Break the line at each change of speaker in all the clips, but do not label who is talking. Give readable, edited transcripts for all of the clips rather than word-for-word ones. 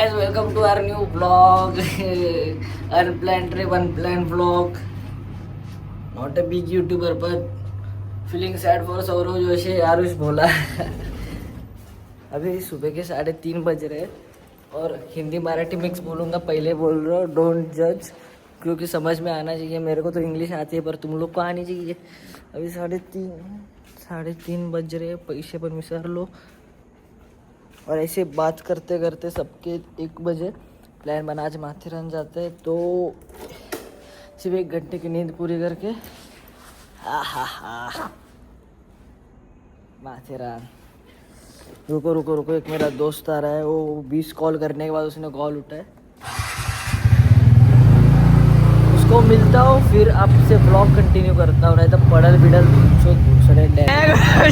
Guys, welcome to our new vlog. Unplanned trip, unplanned vlog. Not a big YouTuber, but feeling sad for Saurav Joshi, Aarush भोला. अभी सुबह के 3:30 बज रहे और Hindi Marathi mix बोलूँगा. पहले बोल रहा हूँ, डोंट जज, क्योंकि समझ में आना चाहिए. मेरे को तो इंग्लिश आती है पर तुम लोग को आनी चाहिए. अभी 3:30 बज रहे, पैसे पर विसर लो. और ऐसे बात करते करते सबके 1 बजे प्लान बना, आज माथेरान जाते हैं. तो सिर्फ 1 घंटे की नींद पूरी करके माथेरान. रुको रुको रुको, एक मेरा दोस्त आ रहा है. वो 20 कॉल करने के बाद उसने कॉल उठाया. उसको मिलता हूँ, फिर आपसे ब्लॉग कंटिन्यू करता हूँ. नहीं तो पड़ल बिड़ल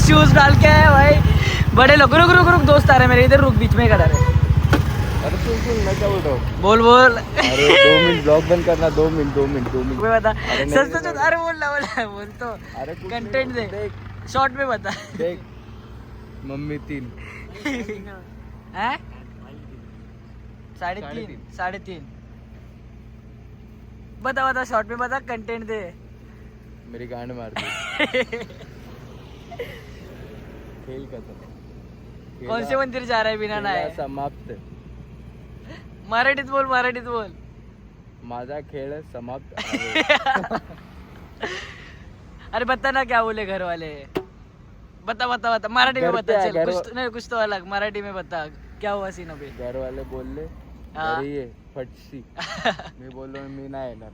शूज डाल के है भाई. बड़े लोग रुक रुक रुक, दोस्त आ रहे मेरे इधर. रुक, बीच में खड़ा रहे.
अरे सुन, मैं क्या बोल रहा हूँ.
बोल बोल.
अरे 2 मिनट ब्लॉग बंद करना. 2 मिनट.
मैं बता सच सच. अरे बोल तो.
अरे
कंटेंट दे, शॉर्ट में बता.
देख, मम्मी 3
हैं 3:30. बता शॉर्ट में बता, कंटेंट दे.
मेरी गांड मार दी. खेल खत्म.
कौन से मंदिर जा रहा है बिना नाही?
समाप्त.
मराठीत बोल.
माझा खेळ समाप्त आहे.
अरे बता ना, क्या बोले घर वाले. बता मराठी में बता. चल कुछ तो अलग मराठी में बता. क्या हुआ सीन अभी?
घर वाले बोलले घरी ये फटशी. मी बोललो मी नाही येणार.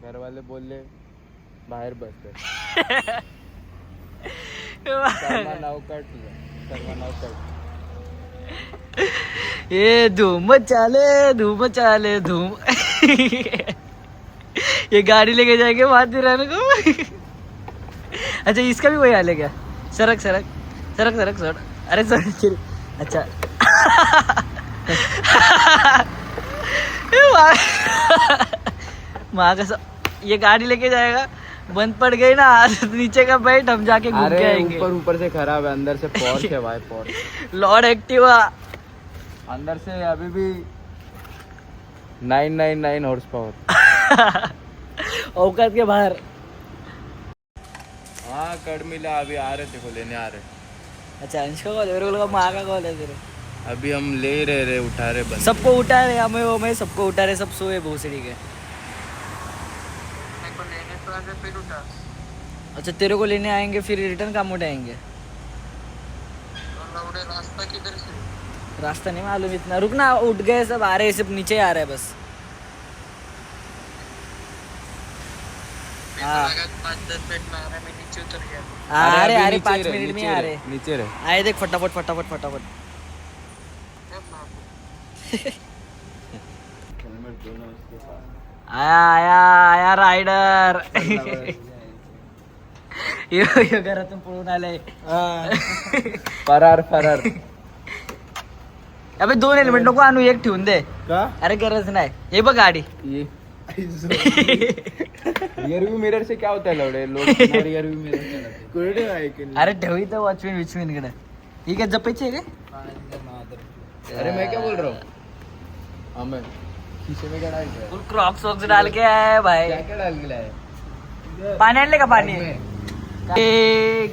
घर वाले बोलले बाहेर बस. सर्व नाव कट.
ये धूम चाले. ये गाड़ी लेके जाएंगे माथेरान को. अच्छा, इसका भी वही हाल है क्या? सरक छोड़. अरे सर. अच्छा. वहाँ का ये गाड़ी लेके जाएगा. बंद पड़ गई ना, नीचे का बैठ, हम जाके घूम के आएंगे.
ऊपर से खराब है, अंदर से पॉर्श है भाई. Porsche
Lord Activa.
अंदर से अभी भी 999 हॉर्स पावर.
औकात के बाहर.
हाँ, कड़ मिला. अभी आ रहे थे को लेने आ रहे.
अच्छा, अंश का कॉल है. मेरे को लगा माँ का कॉल है तेरे.
अभी हम ले रहे उठा रहे बंद.
सबको उठा रहे, हमें सबको उठा रहे. सब सोए भोसड़ी के. अच्छा, तेरे को लेने आएंगे फिर रिटर्न काम उठाएंगे.
रास्ता किधर से?
रास्ता नहीं मालूम इतना. रुक ना, उठ गए सब. आ रहे, सब नीचे आ रहे बस. हाँ
5-10 मिनट में आ रहा है. मैं नीचे उतर गया.
अरे 5 मिनट में आ रहे.
नीचे रहे.
आए देख, फटाफट. आया रायडर. यो घरातून पळून आलाय.
फरार.
अबे 2 हेल्मेट नको आणू, 1 ठेवून दे.
का?
अरे गरज नाही. हे बघ गाडी.
ये रियरव्यू मिरर से क्या होता है लवडे. लोग रियरव्यू मिरर चलाते. कुठे आहे की
अरे ठेवी तर वॉचमॅन कडे. ही काय जपायची आहे काय?
अरे मैं क्या बोल रहा हूँ. हमें खीसे में क्या डाल के
फुल क्रॉक्स वॉक्स डाल के आया है भाई.
क्या डाल के लाया.
पाणी आणले का पाणी?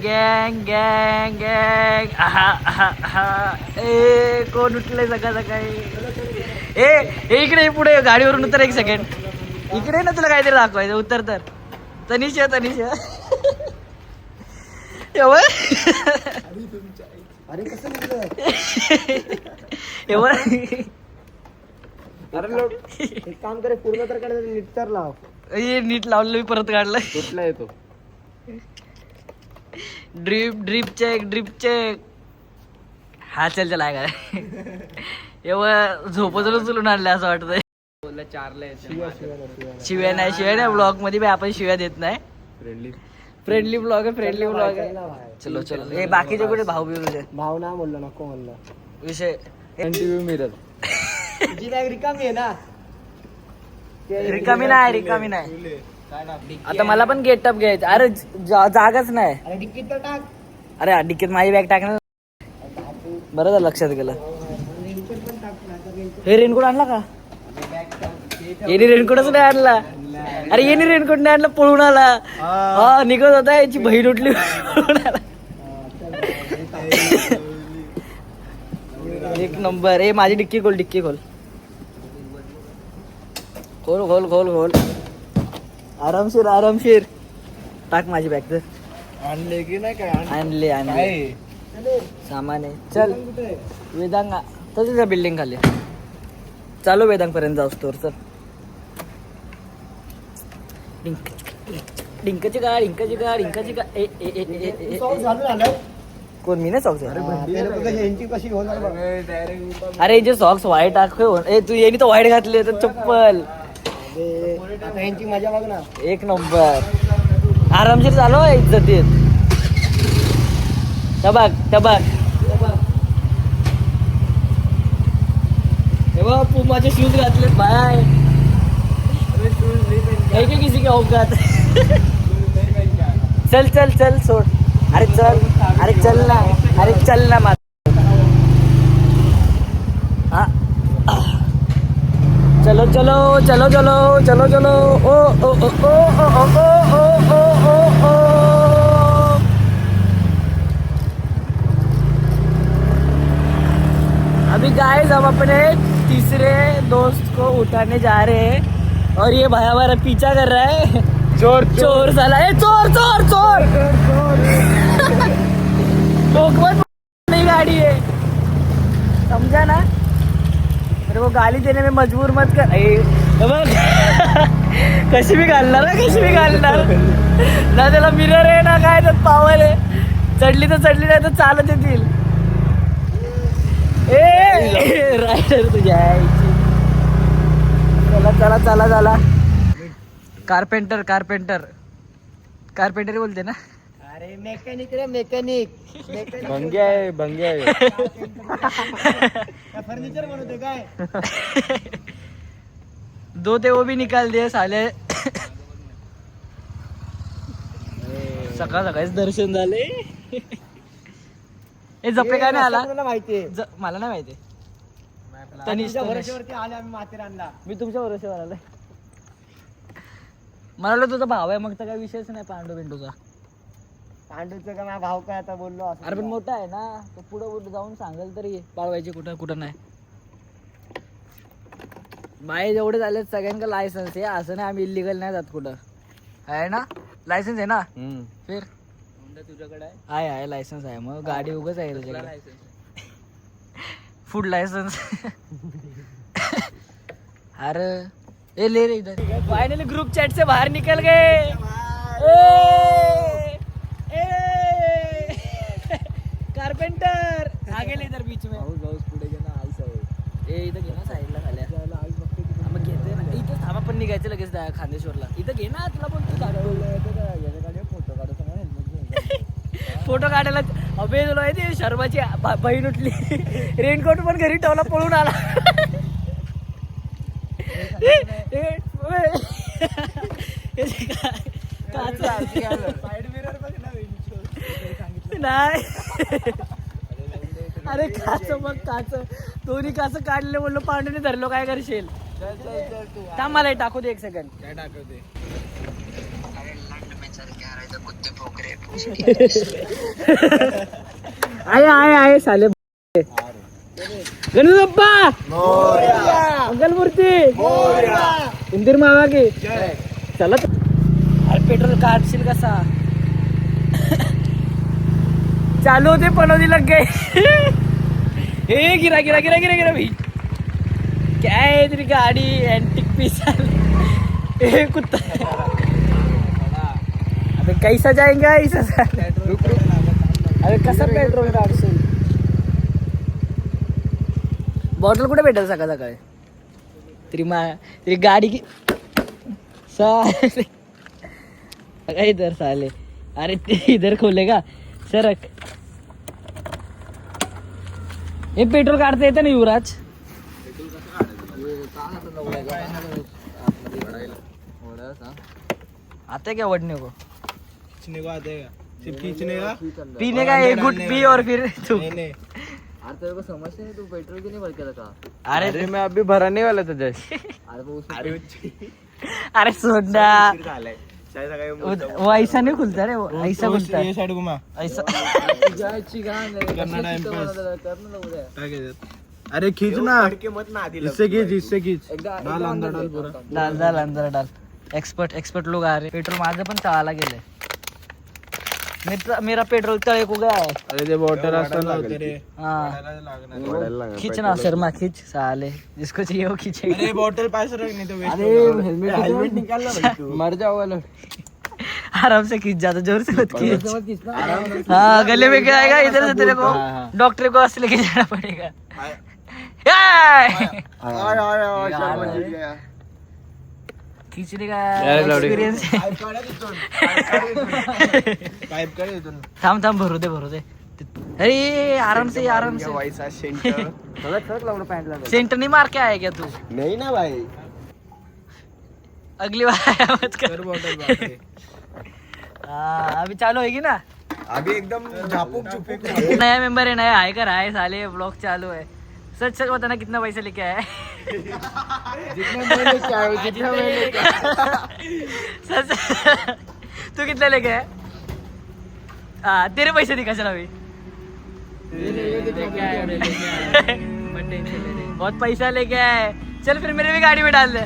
गँग ए कोण उठलंय सकाळी. ए इकडे पुढे गाडीवरून उतर. 1 सेकंड इकडे ना, तुला काहीतरी दाखवायचं. उतर तर. तनिष
अरे कसं निघलं. अरे लोक एक काम करे, पूर्ण तर काढायचं, नीट तर लाव.
नीट लावलं मी, परत काढलं.
कुठला येतो.
Drip check. हा चल आहे का. एवढं झोपच उचलून आणलं असं वाटतंय. बोलला 4ला शिव्या नाही. ब्लॉग मध्ये आपण शिव्या देत नाही. फ्रेंडली ब्लॉग आहे. चलो हे बाकीचे कुठे भाऊ
ना बोललो, नको म्हणलं
विषय.
मिरर
तुझी बॅग रिकामी आहे ना? रिकामी नाही. आता मला पण गेटअप घ्यायचं. अरे जागाच नाही. अरे डिक्कीत माझी बॅग टाकणार. बरं झालं लक्षात गेलं. हे रेनकोट आणला का येणे रेनकोटच नाही आणला अरे येणे रेनकोट नाही आणला पळून आला हा निघत होता याची बहीण उठली पळून आला एक नंबर ए माझी डिक्की खोल खोल खोल आरामशीर आरामशीर टाक माझी बॅग तर
आणले की नाही काय
आणले सामान आहे चल वेदांग तसं बिल्डिंग खाली चालू वेदांग पर्यंत जाऊ स्टोर चल डिंकाची गा ए कोण मी नाही सॉक्स अरे यांचे सॉक्स व्हाईट ए तू यांनी तर व्हाईट घातले तर चप्पल
मजा बघ ना
एक नंबर आरामशीर चालू आहे इज्जतीत टबाक हे बघ पुमाचे शूज घातले बाय काय किसी के औकात चल सोड अरे चल ना मा चलो ओ अभी गाइस हम अपने तीसरे दोस्त को उठाने जा रहे हैं और ये भाई हमारा पीछा कर रहा है चोर साला है चोर ठोकमत नहीं गाड़ी है समझा ना अरे वो गाली देने में मजबूर मत कर कशी भी घालणार ना त्याला मिरर आहे ना काय तर पावर आहे चढली नाही तर चालत येतील रायडर तुझ्या चला कारपेंटर बोलते ना
अरे मेकॅनिक भंग्या आहे फर्निचर बनवते काय
दो थे वो भी निकाल दिए साले सकाळीच दर्शन झाले हे जपे काय नाही आला
मला माहितीये
मला नाही माहिती
भरोश्यावरती आले आम्ही माथेरानला
मी तुमच्या भरोश्यावर आलोय मला तुझा भाव आहे मग तर काही विषयच नाही पांडूचा
का माझा भाव काय आता बोललो
अरे पण मोठा आहे ना तो पुढे जाऊन सांगेल तरी पाळवायचे कुठं नाही बाहेर जेवढे झाले सगळ्यांना लायसन्स आहे असं नाही आम्ही इलिगल नाही जात कुठं आहे ना लायसन्स आहे ना फिर तुझ्याकडे आहे लायसन्स आहे मग गाडी उगाच आहे तुझ्याकडे फूड लायसन्स अरे ए ले रे इधर फाइनली ग्रुप चैट से बाहर निकल गए कारपेंटर आगे ले इधर बीच में
पुढे गेला आईस आहे
ए इथं घे ना साईडला खाल्या मग घेते ना इथं थांबा पण निघायचं लगेच खांदेश्वरला इथं घे ना तुला पण
फोटो काढतो
फोटो काढायला अबे तुला माहिती शर्माची बहीण उठली रेनकोट पण घरी ठेवला पळून आला नाही अरे काच मग काच दोन्ही काच काढले बोललो पांडूने धरलो काय करशील थांब मला टाकू दे एक सेकंड
काय टाकवते
आहे साले गणपती बाप्पा मंगलमूर्ती इंदिर मावा की चला अरे पेट्रोल काढशील कसा चालू होते पनौती लग गए हे गिरा भाई क्या है तेरी गाड़ी एंटिक पीस ए कुत्ता अबे कैसा जाएंगे ऐसा अरे कसं पेट्रोल काढशील बॉटल कुठे भेटेल सकाळी तरी गाडी की साले इधर साले अरे इधर खोलेगा सरक हे पेट्रोल काढता येतं ना युवराज आता क्या वडने को
सिर्फ खींचने का
पीने का एक गुट पी और फिर तू
अरे तेरे को समझते नहीं तू पेट्रोल की नहीं भर के रखा
अरे
अरे मैं अभी भरा नहीं वाला था जस्ट.
अरे सोड ना. वो ऐसा नहीं खुलता रे, वो ऐसा खुलता है.
साइड घुमा.
ऐसा.
अरे खींच ना. इससे खींच. डाल अंदर डाल पूरा.
डाल अंदर डाल. एक्सपर्ट लोग आ रहे. पेट्रोल माझं पण तळाला गेलंय. मेरा पेट्रोल तळे को गया है.
अरे ते बॉटल असतं ना.
हाँ खींच ना शर्मा, खींच साले, जिसको चाहिए वो खींचे.
अरे बॉटल पास रख, नहीं तो वेस्ट.
अरे हेल्मेट निकाल ना भाई तू. मर जाओ वाला.
आराम से खींच, ज्यादा जोर से मत खींच. हाँ गले में क्या आएगा इधर से तेरे को डॉक्टर को ऐसे लेके जाना पड़ेगा. खींचने का एक्सपीरियंस है.
पाइप करे इथून.
थांब भरू दे. अरे आराम से
वैसा सेंटर.
सेंटर नहीं मार के आया क्या तू?
नहीं ना भाई.
अगली बार मत कर.
कर बॉटल बापरे.
हाँ अभी चालू होगी ना.
अभी एकदम झापूक चुपूक.
नया मेंबर है, नया आयकर आए साले, ब्लॉग चालू है. सच बताना कितना पैसा लेके आया है.
जितना मैं लेके
सच. तू कितना लेके आया? हाँ तेरे पैसे दिखा चला अभी. बहुत पैसा लेके आए. चल फिर मेरे भी गाड़ी में डाल दे.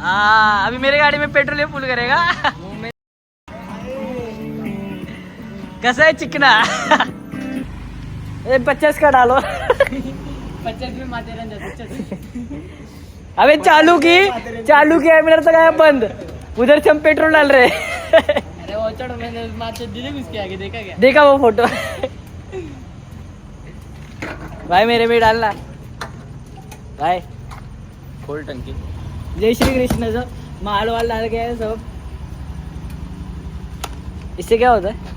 हाँ अभी मेरे गाड़ी में पेट्रोल ये फुल करेगा. कैसा है चिकना? 50 का डालो. 50 में माथेरान जाते. अबे चालू किया मेरा तो गया बंद. उधर से हम पेट्रोल डाल रहे. अरे वो चढ़ो, मैंने माथे दिले उसके आगे देखा क्या? देखा वो फोटो. भाई मेरे में डालना भाई.
खोल टंकी.
जय श्री कृष्ण. सब माल वाल डाल के है सब. इससे क्या होता है?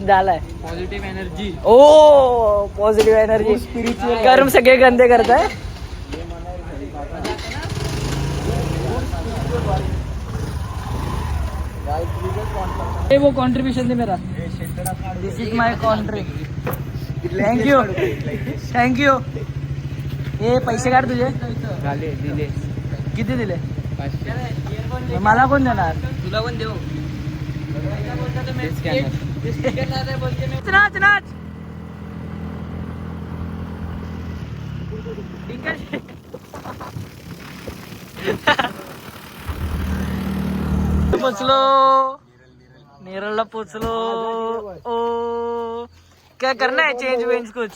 डाला है positive energy. Oh positive energy. कर्म सगळे गंदे करता है. वो कंट्रीब्यूशन दे मेरा. This is my country. Thank you. हे पैसे काढ तुझे.
दिले.
किती दिले? 500. मला कोण देणार? तुला पण देऊ. नाच. पोचलो नेरळला पोचलो. ओ क्या करना है? चेंज कुछ.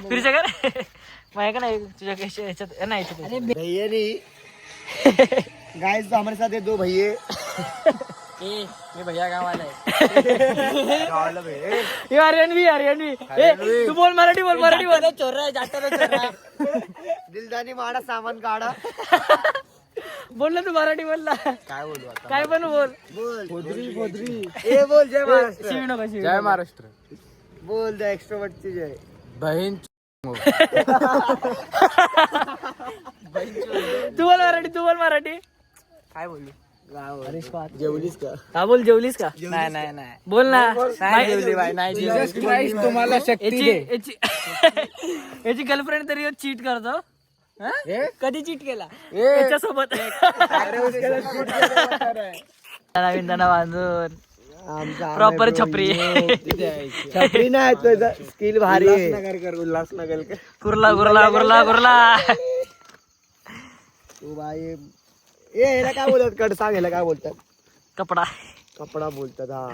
फिर से कर. मैं का नहीं तुझे कैसे ह्याच्यात नाही ह्याच्यात.
भैया नहीं. गाइस तो हमारे साथ है दो भैये.
ये भैया गाँव वाला है. ये आर्यनवी. तू बोल मराठी बोल. चोर आहे जाता.
दिलदानी माडा सामान काढा.
बोल ना तू मराठी बोल ना.
काय बोलू आता?
काय पण बोल.
बोल. ए बोल जय महाराष्ट्र.
शिवी नको शिवी.
जय महाराष्ट्र.
बोल द एक्स्ट्रोवर्टची जय.
बहीण.
तू बोल मराठी.
काय बोलू?
जेवलीस का? बोल जेवलीस का? नाही बोल ना. नाही जेवली बाई. नाही जेवली.
तुम्हाला शक्ती दे.
याची गर्लफ्रेंड तरी चीट करतो. कधी चीट केला याच्यासोबत? विंदाना बांधून प्रॉपर छपरी.
छपरी नाही तो स्किल भारी. उल्हासनगर
गुरला.
तू बाई याला काय बोलतात? कड सांग याला काय बोलतात?
कपडा
बोलतात. हा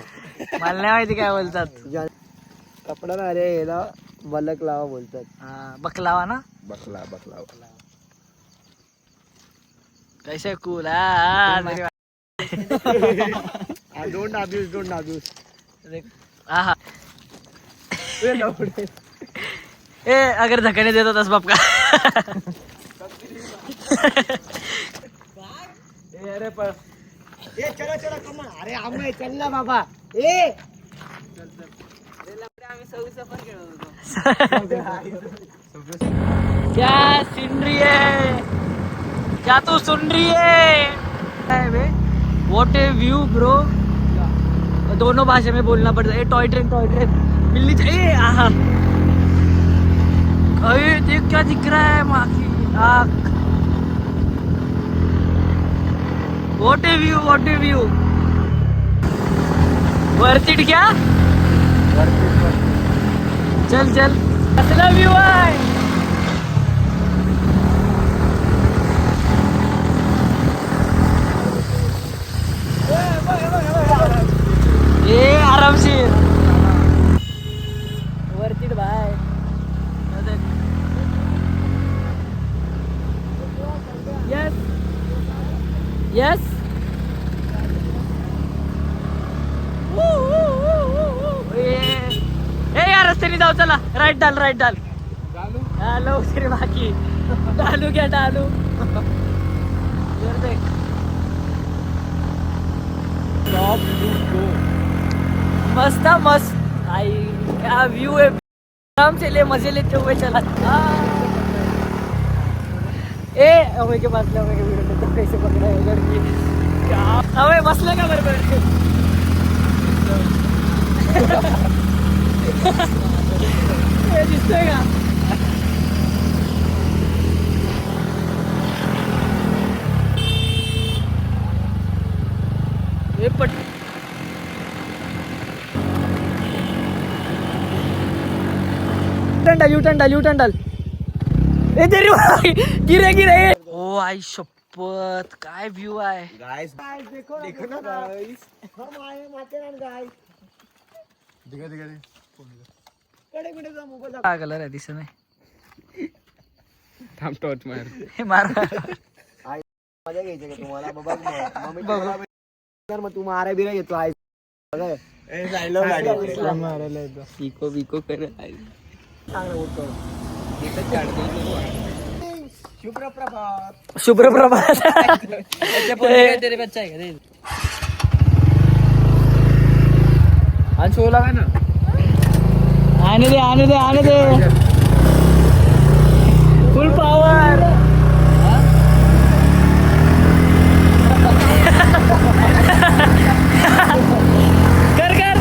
मला नाही माहिती काय बोलतात.
कपडा ना रे याला बलक लावा बोलतात.
बकलावा ना.
बकला.
कैसे कूल.
Don't abuse.
हाँ. ए अगर धक्के देतो तस बाप का.
चलो कमा. अरे आम्ही चल ना बाबा. ए
क्या सुन रही है? क्या तू सुन रही है? What a view bro. दोनों भाषा में बोलना पड़ता है. टॉय ट्रेन मिलनी चाहिए। आहा अरे देख क्या दिख रहा है माँ की आँख। What a view, what a view. Worth it क्या? चल चल असला व्यू आहे। ये आरामशीर worth it bye. Yes yes ए यार रस्त्याने जाऊ चला। राईट डाल राईट डाल डालू तरी बाकी डालू घ्या डालू देख मस्त मस्त आई क्या व्यू है। आराम से ले मजे लेते हुए चला। ए हमें के पास ले वीडियो तो कैसे पकड़ रहा है लड़की क्या हमें बसले का बरोबर ये दिसतोय का? ये पट यू डाल ए तेरी गिरे गिरे। ओ आई शपथ काय व्यू आहे
गाइस देखो ना गाइस हम आए माथेरान गाइस दिखा कडे कडे जा मोबाईल
काय कलर आहे दिसत नाही।
थांब टॉर्च मार.
हे मार
मजा घ्यायची का तुम्हाला बाबा मम्मी बघा मग तू मारा बिरा येतो आहे बघा ए जायलो गाडी मारायला येतो
बिको बिको कर
चांगलं होतो शुभ्रप्रभात
शुभ्र प्रभात तेरे बच्चा है
आणि शो लागा ना.
आने दे आने दे आने दे फुल पावर। कर कर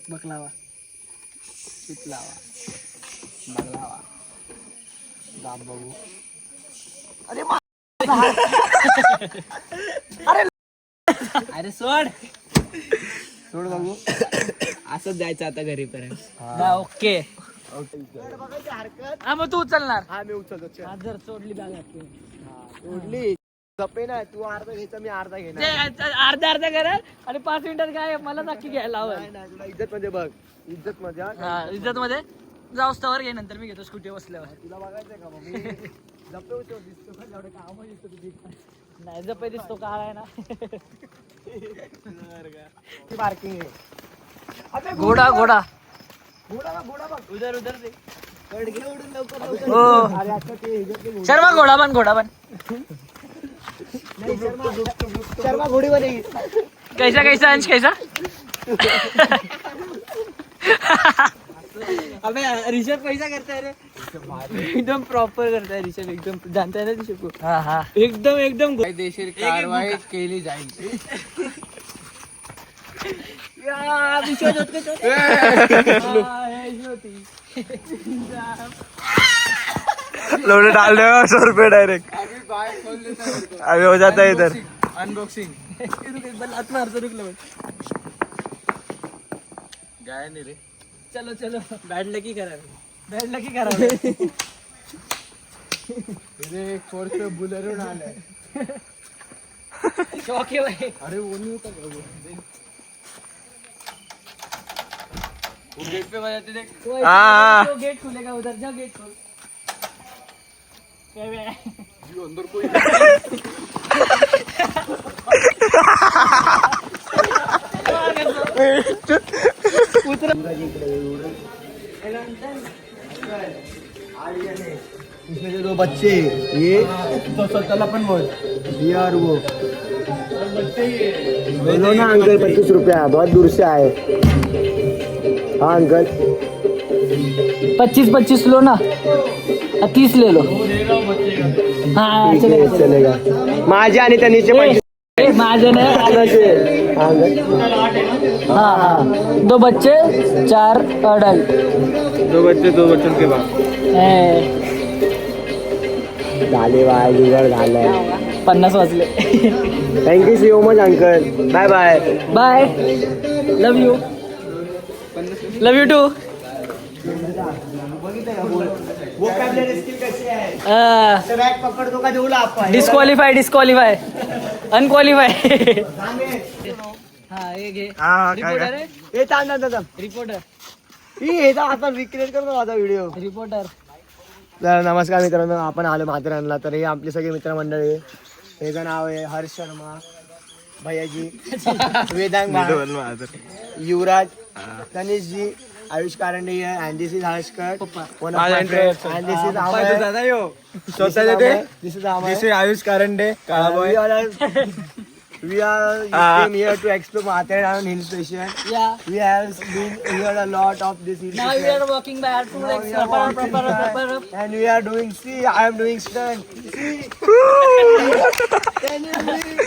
बकलावा
शितलावा बगलावा दाब बघू
अरे सोड
सोड बघू
असंच जायचं आता घरी पर्यंत.
ओके
बघायची हरकत
हा मग तू उचलणार
हा मी उचलतो चल.
जर सोडली बॅग
सोडली गप्पे ना तू अर्धा घ्यायचा मी अर्धा घेणार
अर्धा अर्धा करा आणि 5 मिनिटात काय मला नक्की घ्यायला हवं।
नाही नाही तुला इज्जत मध्ये बघ इज्जत मध्ये हा.
हा इज्जत मध्ये जाऊस तवर घे नंतर मी घेतो स्कूटी बसल्यावर।
तुला बघायचंय का मग मी गप्पे उचल दिसतो का जेवढं काम दिसतो तुझी
नाही जपे दिसतो काळा आहे ना।
पार्किंग आहे
घोडा घोडा
घोडा बघ
उधर उधर दे
कड घे उडून लवकर लवकर.
ओ
अरे आता ते ह्याच्यातले घोडे.
शर्मा घोडा बन
नाही, शर्मा घोडी बने
कैसा कैसा अंश कैसा।
अबे ऋषभ पैसा करता है रे एकदम प्रॉपर करता है ऋषभ एकदम जानता है ना ऋषभ को
हा हा
एकदम एकदम
कायदेशीर कारवाई केली जाईल.
लोड डाल दे 100 रुपये डायरेक्ट अभी हो जाता है इधर
अनबॉक्सिंग गाय नाही रे.
चलो चलो बैड लकी करा
इथे एक 4 पे बुलेरो आलाय.
शौक है भाई
अरे वो नहीं होता क्या वो गेट पे बजाते देख.
तो गेट खुलेगा उधर जा गेट खोल।
अंदर कोई
इसमें से 2 बच्चे ये तो चला अपन बोल यार वो बोलो ना अंकल 25 रुपया बहुत दूर से आए. हाँ अंकल
25 लो ना 30 ले लो। हाँ
ठीक है, चलेगा माझे आणि त्यांनीचे 25
महाजन है। हाँ हाँ 2 बच्चे 4 अडल्ट
2 बच्चे 2 बच्चों के बाद
झाले बाय जुगाड झालंय
50 वाजले
thank you so much uncle bye bye
bye love you too
पकडतो का देऊ आपण
डिस्क्वालिफाय अनक्वालिफाय हा हे घे रिपोर्टर आहे
हे थांब
रिपोर्टर
हे आता रिक्रिएट करतो माझा व्हिडिओ
रिपोर्टर
तर नमस्कार मित्रांनो आपण आलो माथेरानला तर हे आपले सगळे मित्रमंडळी याचं नाव आहे हर्ष शर्मा भैयाजी वेदांग महाराज, युवराज गणेशजी Ayush Karande and this is Harshkar one of my friends and this is
दादा यो स्वतः
this is Amay
this is Ayush Karande काळा boy
we came here to explore Matheran hill station.
या
We have been here a lot of this hill
now we
station.
Are walking by to
Now we are walking back and we are doing, see, I am doing stunt. See? Can you believe?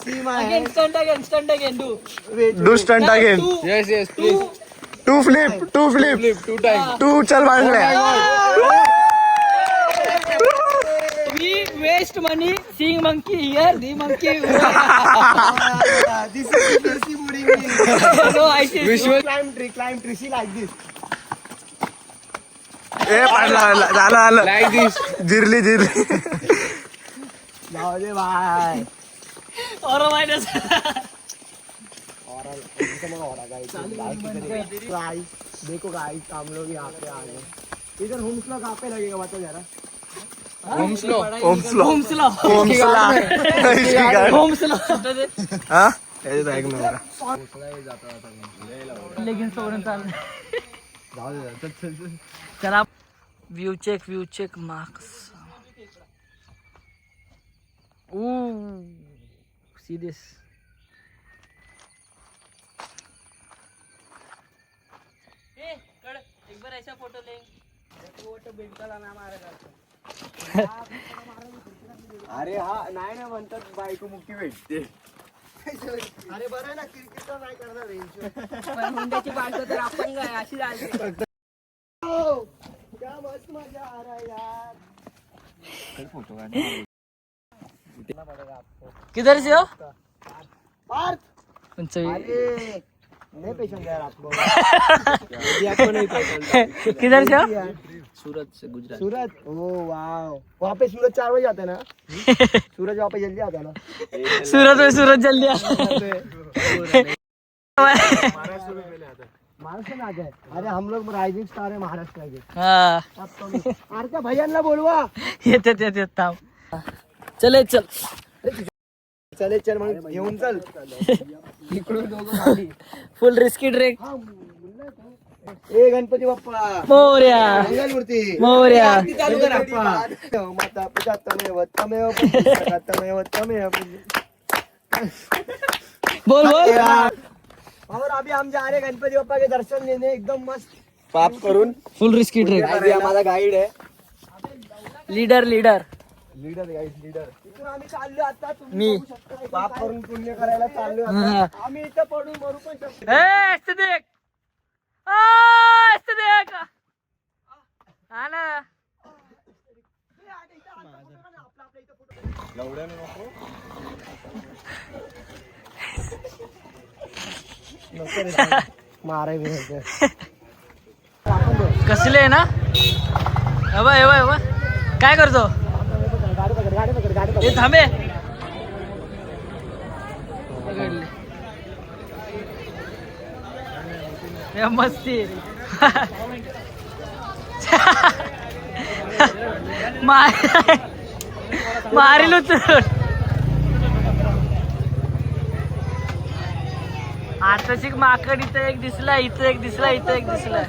See my
again
hand.
Stunt again do
Wait,
Do stunt again.
Yes,
please.
2 flip 2 time 2 चल मांगले
we waste money seeing monkey here the monkey
this is Tracy Moody.
no I see
Climb tree, see like this.
ए पाडला झालं आलं
Like this.
जिरली
जाऊ दे bye.
और minus
guys देखो guys हम लोग यहाँ पे आ गए. इधर होम्स लोग कहाँ पे लगेगा बताओ जरा.
ओमस्लो
होमस्ला
ओमस्ला
होमस्ला
हा याच्यात ऐक ना जरा.
लेकिन सोडून चाल चला view check marks see this एक बार ऐसा फोटो
अरे हा नाही ना म्हणतात बायको मुक्ती भेटते. अरे बरं ना क्रिकेट नाही करणार
हुंड्याची बायको तर आपण काय अशी झाली
क्या मस्त मजा आ रहा है यार.
किधर से हो
पार्थ
उनसे
अरे नहीं पेशेंट यार आपको.
किधर से हो
सूरत से गुजरात.
सूरत ओ वाओ वहाँ पे सूरज 4 बजे आता है ना. सूरज वहाँ पे जल्दी आता है ना.
सूरत में सूरज जल्दी
महाराष्ट्र में आ जाए. अरे हम लोग राइजिंग स्टार है महाराष्ट्र के.
हाँ
अरे त्या भैयांना बोलवा.
येते थांब चले चल
चले चल मग घेऊन चल.
फुल रिस्की ट्रेक
ए गणपती बाप्पा
मोर्या
मंगलमूर्ती
मोर्या
चालू कर बाप्पा. माता पिता तमेव तमेव पुत्रः तमेव तमेव.
बोल
और अभी हम जा रहे हैं गणपति बाप्पा के दर्शन लेने एकदम मस्त पाप करून.
फुल रिस्की ट्रेक
अभी हमारा गाइड है.
Leader
leader guide leader. इथून आम्ही चाललो आता. तुम्ही
मी.
बघू शकता. पाप करून पुण्य करायला चाललो
हा.
आता. आम्ही इथं पडून मरू पण शकतो.
ऐसे देख ऐसे देख हा ना
मारे
कसले आहे ना हवा काय करतो हे थांबे हे मस्ती मारेल उचलून आता शिक माकड इथं एक दिसला इथं एक दिसला